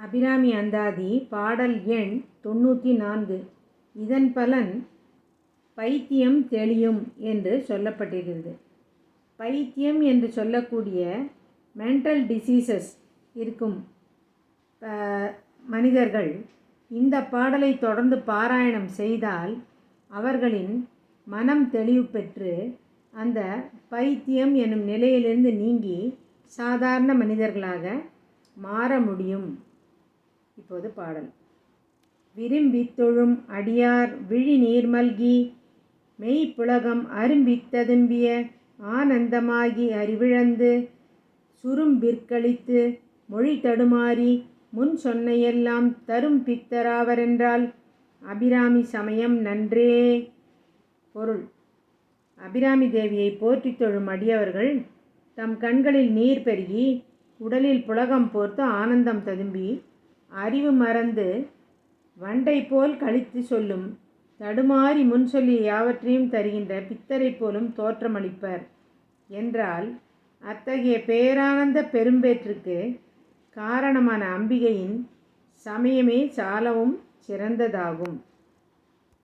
அபிராமி அந்தாதி பாடல் எண் 94. இதன் பலன் பைத்தியம் தெளியும் என்று சொல்லப்பட்டிருக்கிறது. பைத்தியம் என்று சொல்லக்கூடிய மென்டல் டிசீசஸ் இருக்கும் மனிதர்கள் இந்த பாடலை தொடர்ந்து பாராயணம் செய்தால் அவர்களின் மனம் தெளிவு பெற்று அந்த பைத்தியம் எனும் நிலையிலிருந்து நீங்கி சாதாரண மனிதர்களாக மாற முடியும். இப்போது பாடல். விரும்பித் தொழும் அடியார் விழி நீர் மல்கி மெய்ப்புலகம் அரும்பித் ததும்பிய ஆனந்தமாகி அறிவிழந்து சுரும்பிற்கழித்து மொழி தடுமாறி முன் சொன்னையெல்லாம் தரும் பித்தராவரென்றால் அபிராமி சமயம் நன்றே. பொருள். அபிராமி தேவியை போற்றி தொழும் அடியவர்கள் தம் கண்களில் நீர் பெருகி உடலில் புலகம் போர்த்து ஆனந்தம் ததும்பி அறிவு மறந்து வண்டை போல் கழித்து சொல்லும் தடுமாறி முன் சொல்லிய யாவற்றையும் தருகின்ற பித்தரை போலும் தோற்றமளிப்பர் என்றால் அத்தகைய பேரானந்த பெரும்பேற்றுக்கு காரணமான அம்பிகையின் சமயமே சாலவும் சிறந்ததாகும்.